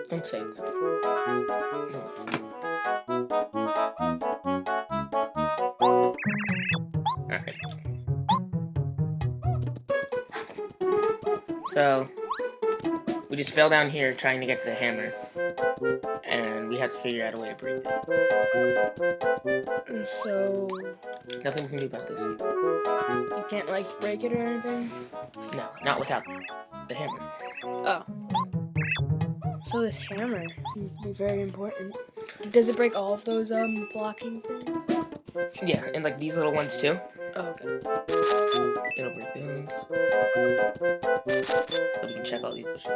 Don't save that. Alright. So, we just fell down here trying to get to the hammer. And we have to figure out a way to break it. So... Nothing we can do about this. You can't, like, break it or anything? No, not without the hammer. Oh. So this hammer seems to be very important. Does it break all of those, blocking things? Yeah, and, like, these little ones, too. Oh, okay. It'll break those. So we can check all these bushes.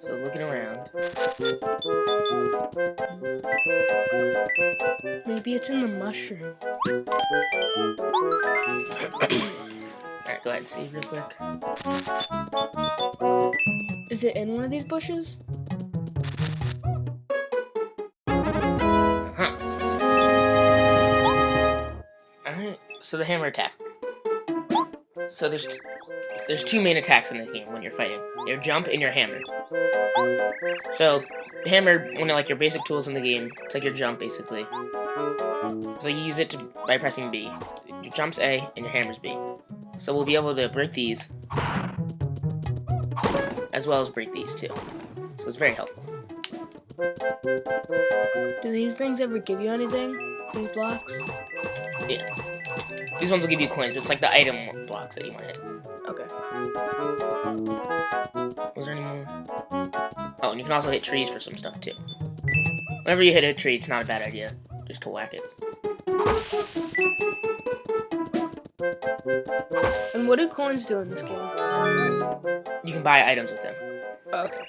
So looking around. Maybe it's in the mushroom. Alright, go ahead and save real quick. Is it in one of these bushes? Huh. Alright, so the hammer attack. So there's two main attacks in the game when you're fighting. Your jump and your hammer. So, the hammer, one of like your basic tools in the game, it's like your jump basically. So you use it by pressing B. Your jump's A and your hammer's B. So we'll be able to break these, as well as break these too. So it's very helpful. Do these things ever give you anything? These blocks? Yeah. These ones will give you coins. It's like the item blocks that you want to hit. Okay. Was there any more? Oh, and you can also hit trees for some stuff too. Whenever you hit a tree, it's not a bad idea just to whack it. And what do coins do in this game? You can buy items with them. Okay.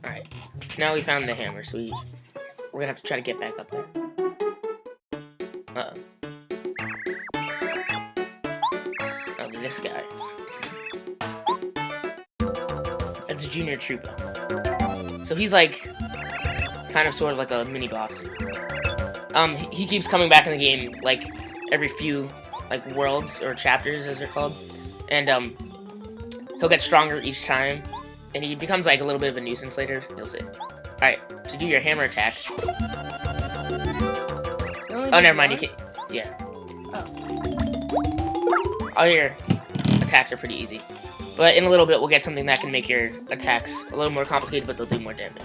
Alright. Now we found the hammer, so we're gonna have to try to get back up there. Uh-oh. Oh, this guy. That's Junior Troopa. So he's like, kind of sort of like a mini-boss. He keeps coming back in the game, like, every few, like, worlds, or chapters, as they're called. And, he'll get stronger each time. And he becomes, like, a little bit of a nuisance later. You'll see. Alright, to do your hammer attack. Oh, never mind, you can't. Yeah. Oh. All your attacks are pretty easy. But in a little bit, we'll get something that can make your attacks a little more complicated, but they'll do more damage.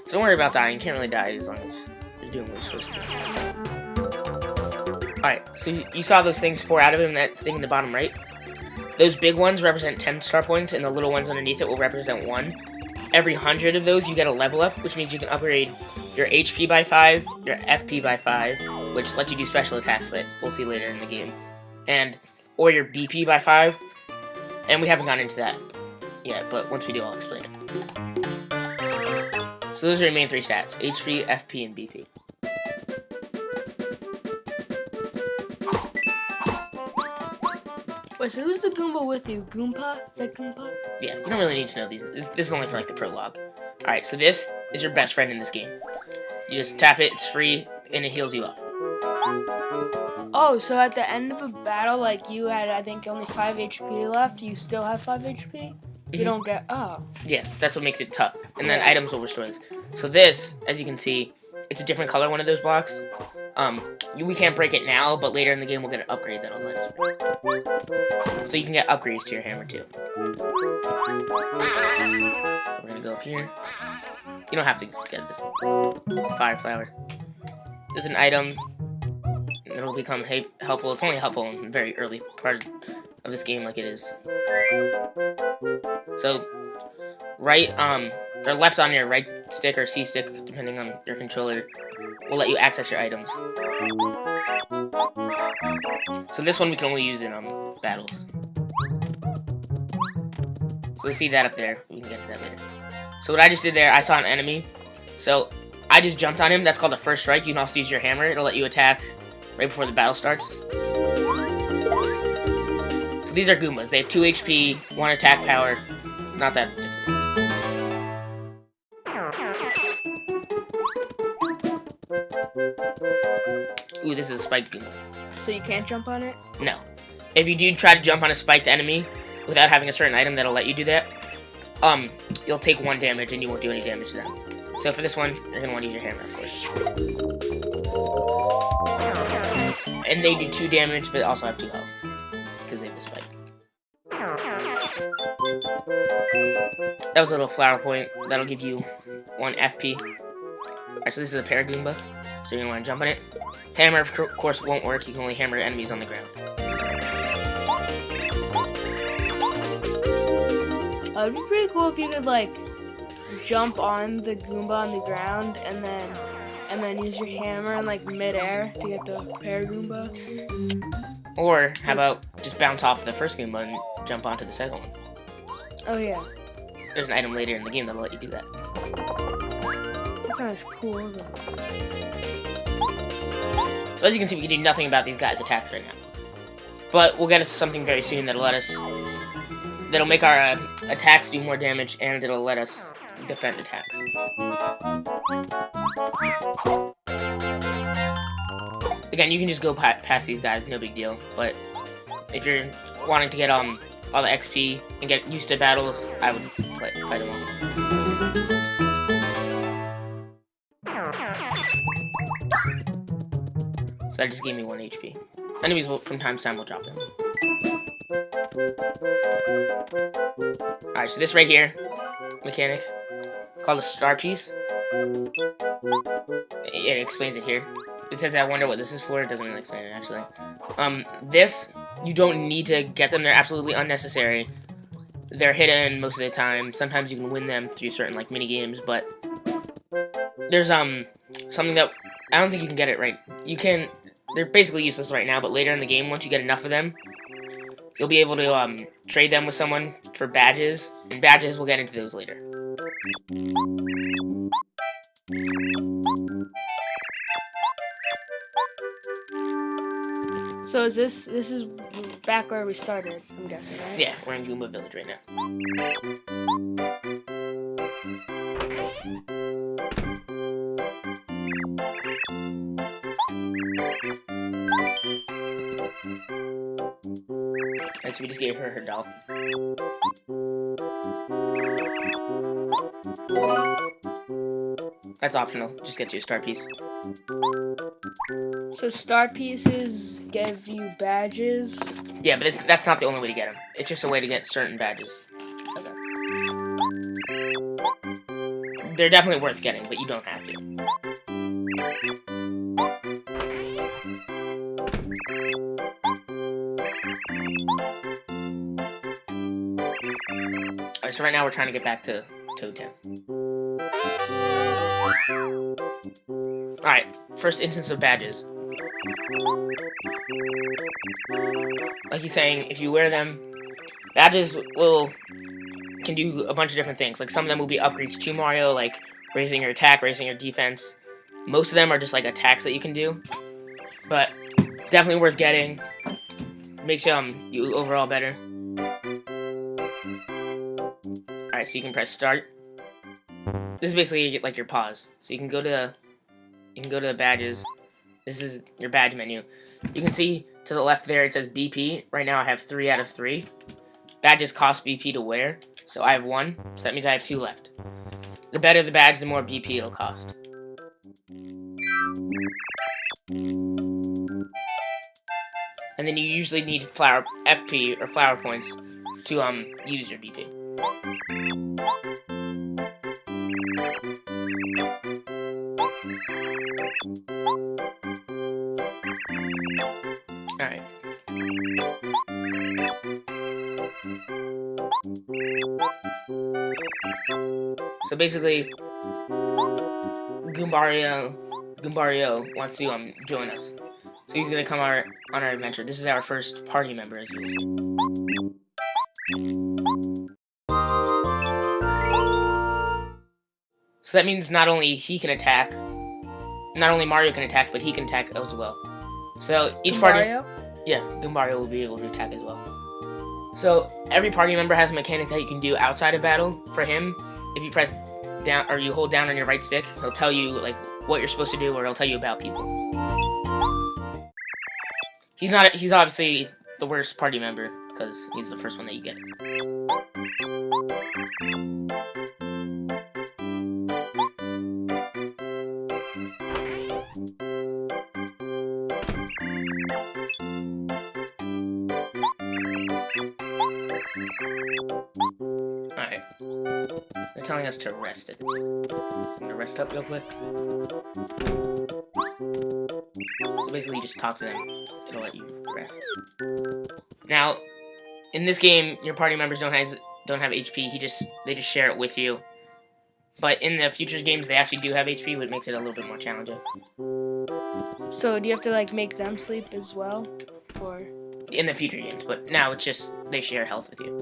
So don't worry about dying. You can't really die as long as you're doing what you're supposed to do. Alright, so you saw those things pour out of him, that thing in the bottom right? Those big ones represent 10 star points, and the little ones underneath it will represent 1. Every 100 of those, you get a level up, which means you can upgrade your HP by 5, your FP by 5, which lets you do special attacks that we'll see later in the game, or your BP by 5, and we haven't gotten into that yet, but once we do, I'll explain it. So those are your main 3 stats, HP, FP, and BP. Wait, so who's the Goomba with you? Goomba? Is that Goomba? Yeah, you don't really need to know these. This is only for, like, the prologue. Alright, so this is your best friend in this game. You just tap it, it's free, and it heals you up. Oh, so at the end of a battle, like, you had, I think, only 5 HP left, you still have 5 HP? You don't get, oh. Yeah, that's what makes it tough. And then items will restore this. So this, as you can see, it's a different color, one of those blocks. We can't break it now, but later in the game we'll get an upgrade that'll let us break. So you can get upgrades to your hammer too. So we're gonna go up here. You don't have to get this one. Fire flower. This is an item. it'll become helpful. It's only helpful in the very early part of this game, like it is. So, right, or left on your right stick or C stick, depending on your controller, will let you access your items. So this one we can only use in battles. So we see that up there. We can get to that later. So what I just did there, I saw an enemy. So I just jumped on him. That's called a first strike. You can also use your hammer. It'll let you attack right before the battle starts. So these are Goombas. They have 2 HP, 1 attack power. Not that difficult. Ooh, this is a spiked Goomba. So you can't jump on it? No. If you do try to jump on a spiked enemy without having a certain item that'll let you do that, you'll take 1 damage and you won't do any damage to them. So for this one, you're gonna want to use your hammer, of course. And they do 2 damage, but also have 2 health because they have the spike. That was a little flower point. That'll give you 1 FP. Alright, so this is a Paragoomba. So you're gonna want to jump on it. Hammer, of course, won't work. You can only hammer enemies on the ground. It'd be pretty cool if you could like jump on the Goomba on the ground and then use your hammer in like midair to get the Paragoomba. Or how about just bounce off the first Goomba and jump onto the second one? Oh yeah. There's an item later in the game that'll let you do that. That sounds cool though. So as you can see, we can do nothing about these guys' attacks right now. But we'll get to something very soon that'll make our attacks do more damage, and it'll let us defend attacks. Again, you can just go past these guys, no big deal. But if you're wanting to get all the XP and get used to battles, I would fight them all. So that just gave me 1 HP. Enemies will, from time to time, will drop them. Alright, so this right here, mechanic, called a star piece. It explains it here. It says, I wonder what this is for. It doesn't really explain it, actually. This, you don't need to get them. They're absolutely unnecessary. They're hidden most of the time. Sometimes you can win them through certain, like, mini-games, but there's, something that, I don't think you can get it right. You can, they're basically useless right now, but later in the game, once you get enough of them, you'll be able to, trade them with someone for badges, and badges, we'll get into those later. So this is back where we started, I'm guessing, right? Yeah, we're in Goomba Village right now. Alright, so we just gave her her doll. That's optional, just get you a star piece. So star pieces give you badges? Yeah, but that's not the only way to get them. It's just a way to get certain badges. Okay. They're definitely worth getting, but you don't have to. Alright, so right now we're trying to get back to Toad Town. Alright, first instance of badges. Like he's saying, if you wear them, badges can do a bunch of different things. Like some of them will be upgrades to Mario, like raising your attack, raising your defense. Most of them are just like attacks that you can do. But definitely worth getting. Makes you overall better. Alright, so you can press start. This is basically like your pause. So you can go to the badges. This is your badge menu. You can see to the left there it says BP. Right now I have 3 out of 3. Badges cost BP to wear, so I have 1. So that means I have 2 left. The better the badge, the more BP it'll cost. And then you usually need flower FP or flower points to use your BP. Alright. So basically, Goombario wants to join us. So he's gonna come on our adventure. This is our first party member, as you will see. So that means not only Mario can attack, but he can attack as well. So each party, Mario? yeah, Goombario will be able to attack as well. So every party member has a mechanic that you can do outside of battle. For him, if you press down or you hold down on your right stick, he'll tell you like what you're supposed to do, or he'll tell you about people. He's obviously the worst party member because he's the first one that you get. Alright. They're telling us to rest it. So I'm gonna rest up real quick. So basically you just talk to them. It'll let you rest. Now, in this game, your party members don't have HP, they just share it with you. But in the future games they actually do have HP, which makes it a little bit more challenging. So do you have to like make them sleep as well? Or In the future games, but now it's just they share health with you.